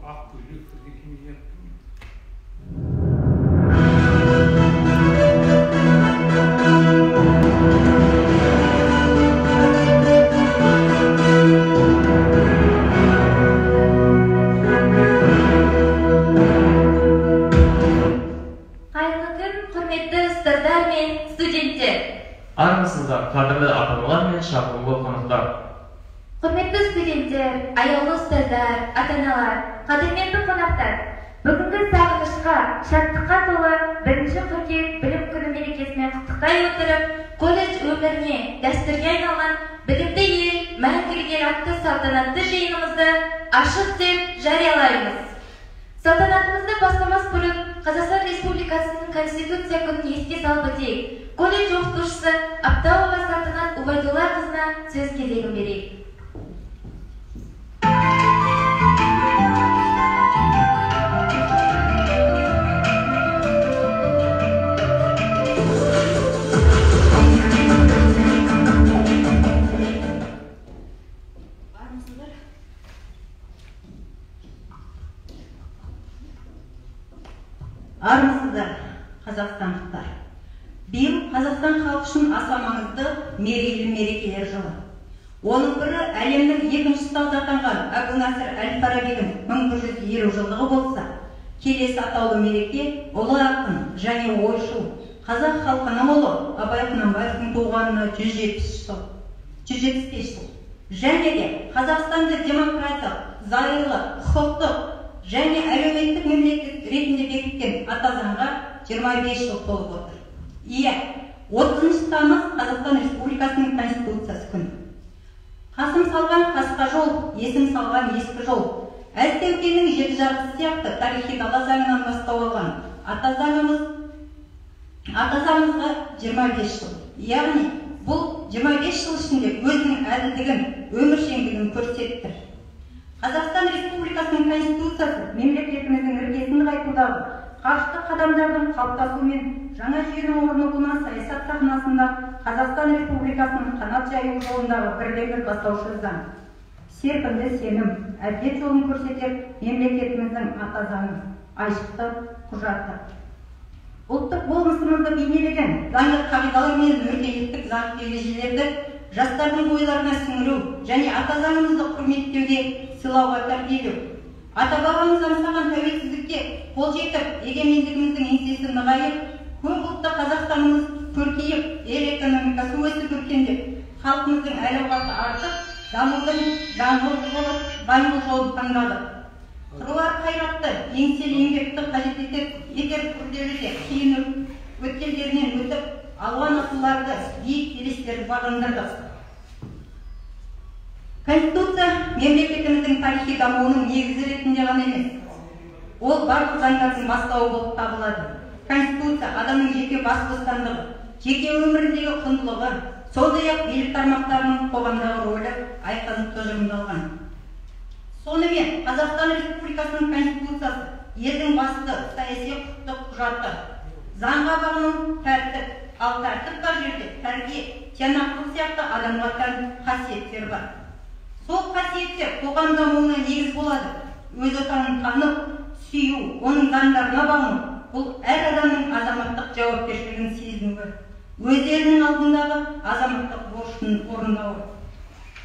ақ көйлек бірдеңе киіп. Қайырлы күн, құрметті ұстаздар мен студенттер. Армысыздар, қадірлі ата-аналар мен шақырылған қонақтар. Құрметті студенттер, аяулы ұстаздар, ата-аналар, қадірменді қонақтар. Бүгінгі сағынышқа, шаттыққа толы 1 қыркүйек білім күні мерекесімен құттықтай отырып, колледж өміріне дәстүрге айналған білімді ел, мәңгілік ел атты салтанатты жиынымызды ашық деп жариялаймыз. Салтанатымызды бастамас бұрын Қазақстан Республикасының Конституция күнін еске салып өтейік. Колледж оқытушысы Аптауова Салтанат Убайдуллақызына сөз кезегін берейік. Армысыздар, қазақстандықтар. Биыл Қазақстан халқы үшін аса маңызды мерейлі мерекелер жылы. Оның бірі әлемнің екінші ұстазы атанған Әбу-Насыр әл-Фарабидің 1150 жылдығы болса, келесі атаулы мереке ұлы ақын және ойшыл қазақ халқының ұлы Абай Құнанбаевтың туғанына 175 жыл. Және де Қазақстанды демократиялық, зайырлы, құқықтық және әлеуметтік мемлекет ретінде бекіткен ата заңға 25 жыл толып отыр. Иә, 30 тамыз Қазақстан Республикасының Конституциясы күні. Қасым салған қасқа жол, есім салған ескі жол, Әз Тәукенің жеті жарғысы сияқты тарихи дала заңынан бастау алған ата заңымызға 25 жыл. Яғни, бұл 25 жыл ішінде өзінің әділдігін, өміршеңдігін көрсетті. Қазақстан Республикасының Конституциясы мемлекетіміздің іргесін нығайтудағы қарышты қадамдардың қалыптасуы мен жаңа жүйенің орнығуына саясат сахнасында Қазақстан Республикасының қанат жаю жолындағы бірден-бір бастаушы заң. Серпінді сенім, әділет жолын көрсетер мемлекетіміздің ата заңы, айшықты құжаты. Ұлттық болмысымызды бейнелеген заңды қағидалар мен өркениеттік заң ережелерді жастардың бойларына сіңіру және ата заңымызды құрметтеуге, сыйлауға тәрбиелеу. Ата-бабамыз аңсаған тәуелсіздікке қол жетіп, егемендігіміздің еңсесі нығайып, көп ұлтты Қазақстанымыз көркейіп, ел экономикасы өсіп өркендеп, халқымыздың әл-ауқаты артып, дамудың жаңғырық болып, даму жолын таңдады. Қыруар қайратты, еңселі еңбекті қажет етер күрделі де қиын өткелдерінен өтіп, алуан асуларды биік белестерді бағындырды. Конституция мемлекетіміздің тарихи дамуының негізі ретінде ғана емес. Ол барлық заңдардың бастауы болып табылады. Конституция адамның жеке бас бостандығы, жеке өміріндегі құндылығы, сондай-ақ билік тармақтарының қоғамдағы рөлі айқын тұжырымдалған. Сонымен Қазақстан Республикасының Конституциясы елдің басты саяси құқықтық құжаты. Заңға бағыну тәртіп, ал тәртіп бар жерде тәрбие, тиянақтылық сияқты адамға тән қасиеттер бар. Сол қасиеттер қоғам дамуына негіз болады. Өз отанын танып, сүю, оның заңдарына бағыну, бұл әр адамның азаматтық жауапкершілігін сезінуі, өз елінің алдындағы азаматтық борышын орындауы.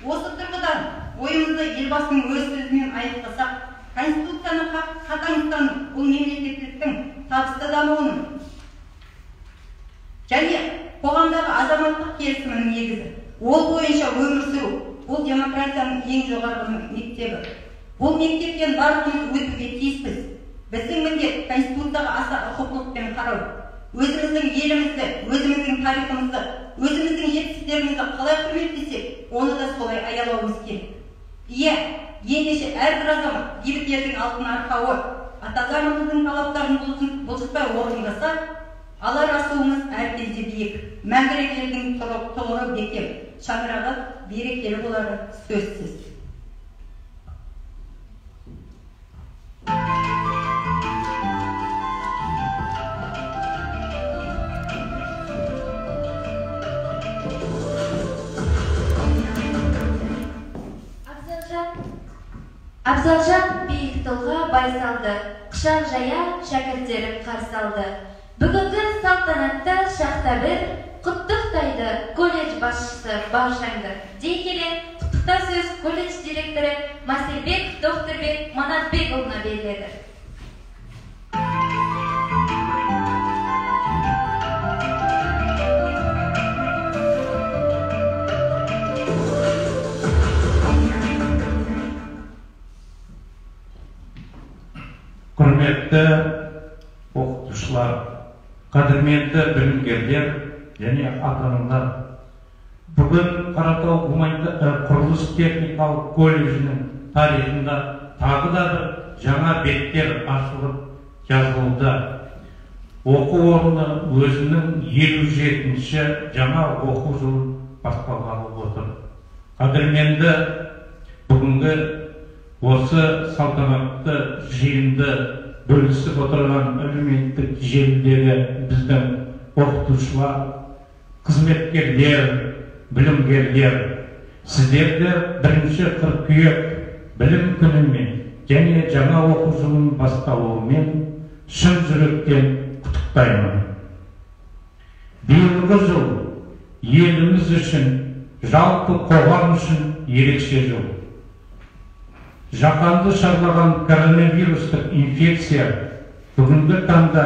Осы тұрғыдан ойымызды елбасының өз сөзімен аяқтасақ, Конституцияны қатаң ұстану бұл мемлекеттіліктің табысты дамуының және қоғамдағы азаматтық келісімінің негізі. Ол бойынша өмір сүру, бұл демократияның ең жоғарғы мектебі. Бұл мектептен барлығымыз өтуге тиіспіз. Біздің міндет Конституцияға аса ұқыптылықпен қарау. Өзіміздің елімізді, өзіміздің тарихымызды, өзіміздің жетістіктерімізді қалай құрметтесек, оны да солай аялауымыз керек. Иә, ендеше әрбір азамат бейбіт елдің алтын арқауы, ата заңымыздың талаптарын бұлжытпай орындаса, алар асуымыз әр кезде биік, мәңгілік елдің тұғыры бекем, шаңырағы берекелі болары сөзсіз. Абзалжан биік тұлға байсалды, құшақ жая шәкірттерін қарсы алды. Бүгінгі салтанатта шақта бір құттықтайды колледж басшысы Баушаңды. Дей келе, құттықта сөз колледж директоры Маселбек Докторбек Манатбекұлына беріледі. Құрметті оқытушылар, қадірменді білімгерлер және ата-аналар, бүгін Қаратау құрылыс техникалық колледжінің тарихында тағы да бір жаңа беттер ашылып жазылуда. Оқу орны өзінің 57-ші жаңа оқу жылын басталғалы отыр. Қадірменді бүгінгі осы салтанатты жиынды бөлісіп отырған әлеуметтік желідегі біздің оқытушылар, қызметкерлер, білімгерлер, сіздерді 1 қыркүйек білім күнімен және жаңа оқу жылының басталуымен шын жүректен құттықтаймын. Биылғы жыл еліміз үшін, жалпы қоғам үшін ерекше жыл. Жаһанды шарлаған коронавирустық инфекция бүгінгі таңда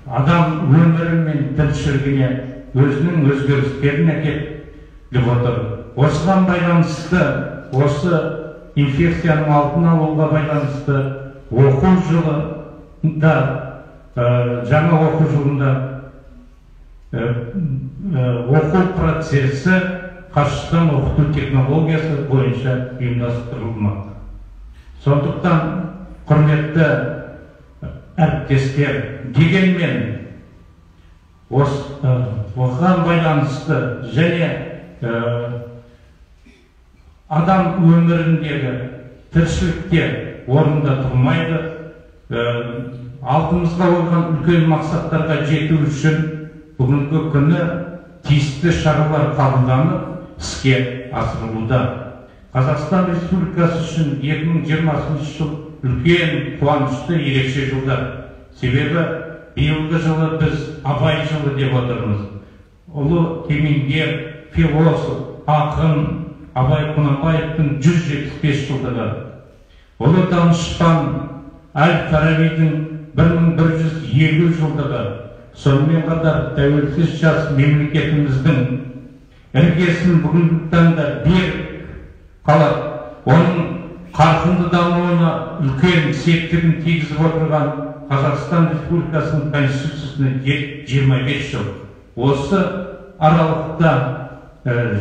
адам өмірі мен тіршілігіне өзінің өзгерістерін әкеліп отыр. Осыған байланысты, осы инфекцияның алдын алуға байланысты оқу жылында, жаңа оқу жылында оқу процесі қашықтан оқыту технологиясы бойынша ұйымдастырылмақ. Сондықтан, құрметті әріптестер, дегенмен осыған байланысты және адам өміріндегі тіршіліктер орында тұрмайды, алдымызға қойған үлкен мақсаттарға жету үшін бүгінгі күні тиісті шаралар қабылданып іске асырылуда. Қазақстан Республикасы үшін 2020 жыл үлкен қуанышты ерекше жылдар. Себебі биылғы жылы біз Абай жылы деп отырмыз. Ұлы кемеңгер, философ, ақын Абай Құнанбаевтың 175 жылдығы. Ұлы данышпан Әл-Фарабидің 1150 жылдығы. Сонымен қатар тәуелсіз жас мемлекетіміздің іргесін бүгінгі таңда берік қалап, оның қарқынды дамуына үлкен септігін тигізіп отырған Қазақстан Республикасының Конституциясына 25 жыл. Осы аралықта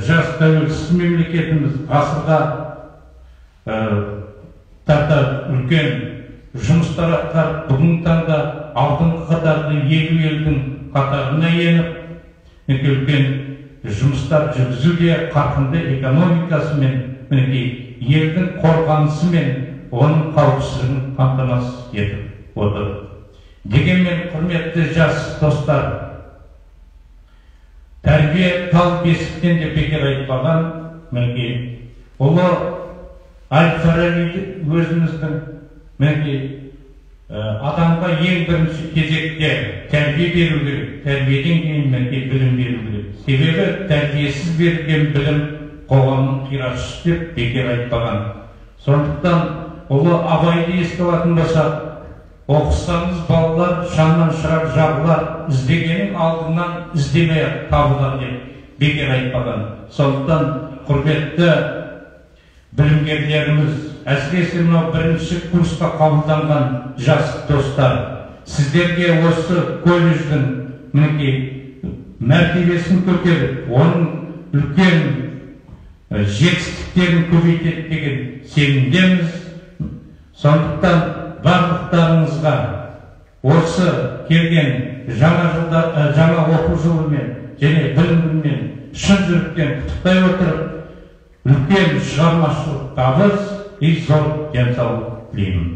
жас тәуелсіз мемлекетіміз ғасырға тарта үлкен жұмыстар атқарып, бүгінгі таңда алдыңғы қатарлы 50 елдің қатарына еніп, үлкен жұмыстар жүргізуде, қарқынды экономикасымен, елдің қорғанысы мен оның қауіпсіздігін қамтамасыз етіп отыр. Дегенмен, құрметті жас достар, тәрбие тал бесіктен де бекер айтпаған, ұлы Әл-Фараби өзіміздің адамға ең бірінші кезекте тәрбие беру керек, тәрбиеден кейін білім беру керек. Себебі тәрбиесіз берілген білім қоғамның қиратшысы деп бекер айтпаған. Сондықтан ұлы Абайды еске алатын болсақ, оқысаңыз балалар шаңнан шырақ жағылар, іздегенің алдыңнан іздемей табылар деп бекер айтпаған. Сондықтан құрметті білімгерлеріміз, әсіресе мынау 1-ші курсқа қабылданған жас достар, сіздерге осы колледждің мәртебесін көтеріп, оның үлкен жетістіктерін көбейтеді деген сенімдеміз. Сондықтан барлықтарыңызға осы келген жаңа оқу жылымен және білім күнімен шын жүректен құттықтай отырып, үлкен шығармашылық табыс и зор денсаулық тілеймін.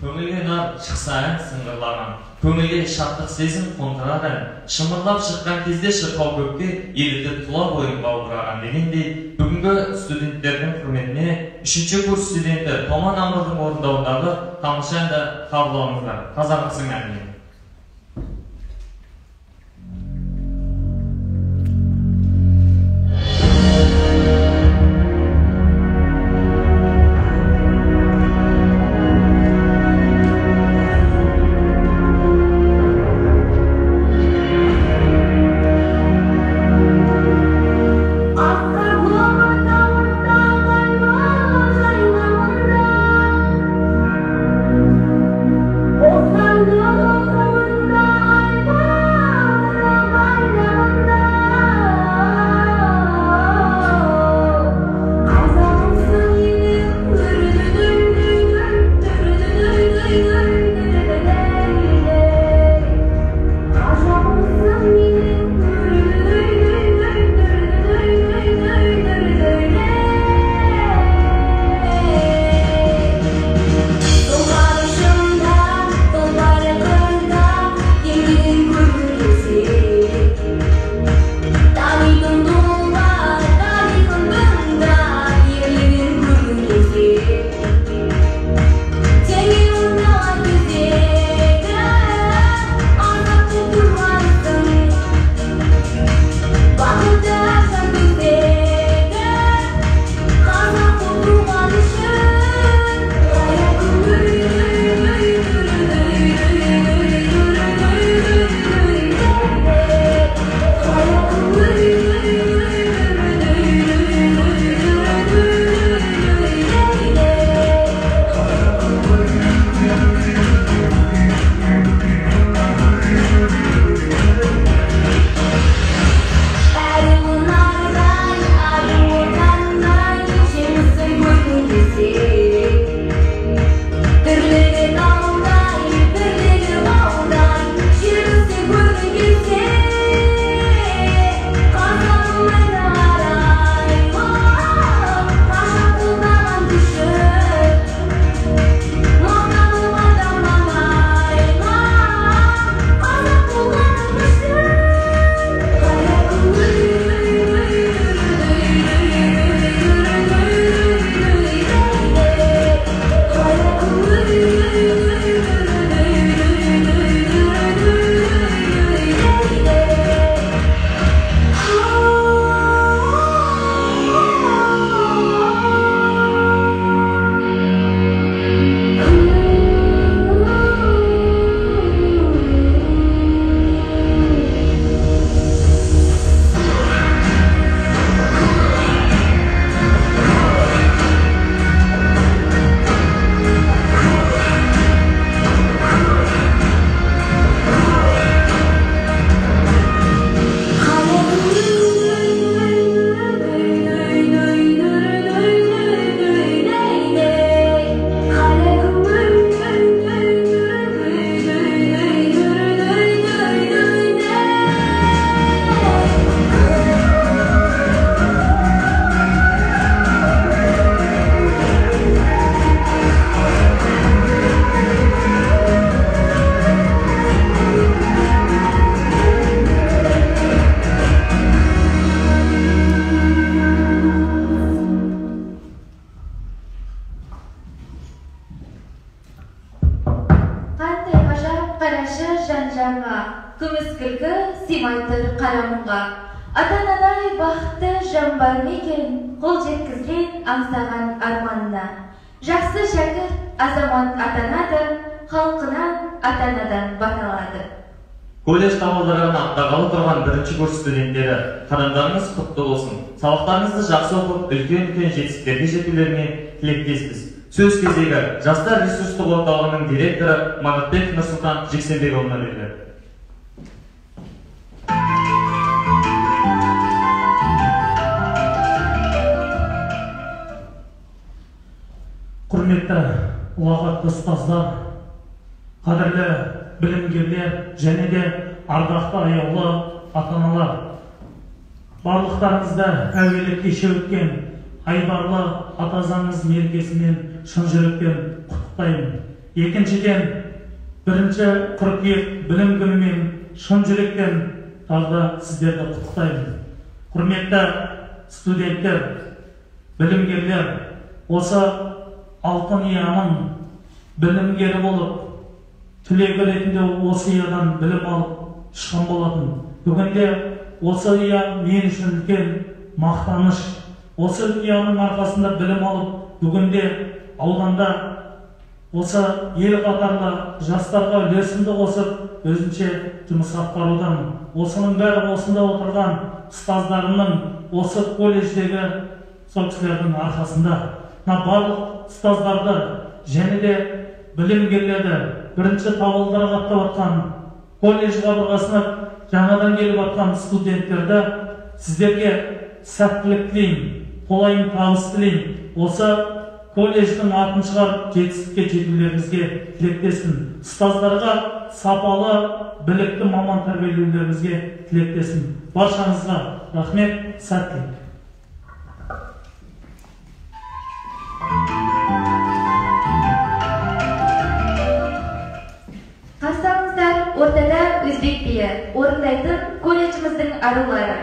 көңілге нар шықсайын сыңғырлаған, көңілге шаттық сезім қондырады, шымырлап шыққан кезде шырқау көкке елітіп тұла бойын балдыраған дегендей, бүгінгі студенттердің құрметіне 3-ші курс студенті Томан Амырдың орындауындағы тамаша әнді қабыл алыңыздар. Қазағымсың әніне. күміс күлкі симайтыр қарамынға. Ата-аналай бақытты жан бар мекен, қол жеткізген аңсаған арманына. Жақсы шәкірт азамат атанады, халқынан ата-анадан баталады. Колледж табалдырығын аттағалы тұрған бірінші курс студенттері, қадамдарыңыз құтты болсын. Сабақтарыңызды жақсы оқып, үлкен-үлкен жетістіктерге жетулеріне тілектеспіз. Сөз кезегі жастар ресурстық орталығының директоры Мамытбек Нұрсұлтан Жексенбекұлына беріледі. Құрметті ұлағатты ұстаздар, қадірлі білімгерлер және де ардақты аяулы ата-аналар, барлықтарыңызды әуелі кеше өткен айбарлы ата заңыңыз мерекесімен шын жүректен құттықтаймын. Екіншіден, 1 қыркүйек білім күнімен шын жүректен тағы сіздерді құттықтаймын. Құрметті студенттер, білімгерлер, осы алтын ұяның білімгері болып, түлегі ретінде осы ұядан білім алып шыққан болатын. Бүгінде осы ұя мен үшін үлкен мақтаныш. Осы ұяның арқасында білім алып, бүгінде ауданда осы ел қатарлы жастарға үлесімді қосып, өзінше жұмыс атқарудамын. Осының бәрі осында отырған ұстаздарымның, осы колледждегі сол кісілердің арқасында. Барлық ұстаздарды және де білімгерлерді, бірінші табылдыра қаттап атқан колледж қабырғасына жаңадан келіп атқан студенттерді сіздерге сәттілік тілеймін, қолайын табыс тілеймін. Осы колледждің атын шығарып жетістікке жетулеріңізге тілектеспін. Ұстаздарға сапалы, білікті маман тәрбиелеулеріңізге тілектеспін. Баршаңызға рахмет, сәттілік. Қарсаңыздар ортада өзбек биі орындайтын колледжіміздің арулары.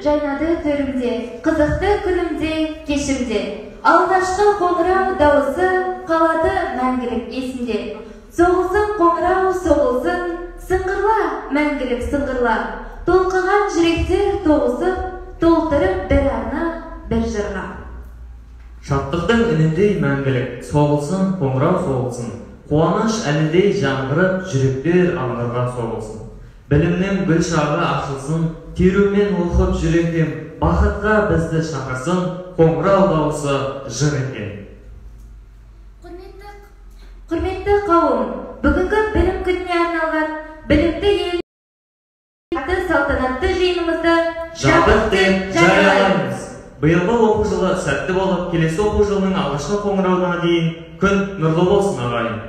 жайнады төрімде, қызықты күнімде, кешімде. Алғашқы қоңырау дауысы қалады мәңгілік есімде. Соғылсын қоңырау соғылсын, сыңғырла мәңгілік сыңғырла. Толқыған жүректер тоғысып, толтырып бір арна, бір жырға. Шаттықтың үніндей мәңгілік, соғылсын, қоңырау соғылсын. Қуаныш әліндей жаңғырып, жүректер аңғырға соғылсын. Білімнің гүл шағы ашылсын, терумен оқып жүрегім, бақытқа бізді шақырсын, қоңырау дауысы жыр екен. Құрметті қауым, бүгінгі білім күніне арналған білімді ел атты салтанатты жиынымызды жабық деп жариялаймыз. Биылғы оқу жылы сәтті болып, келесі оқу жылының алғашқы қоңырауына дейін күн нұрлы болсын ағайын.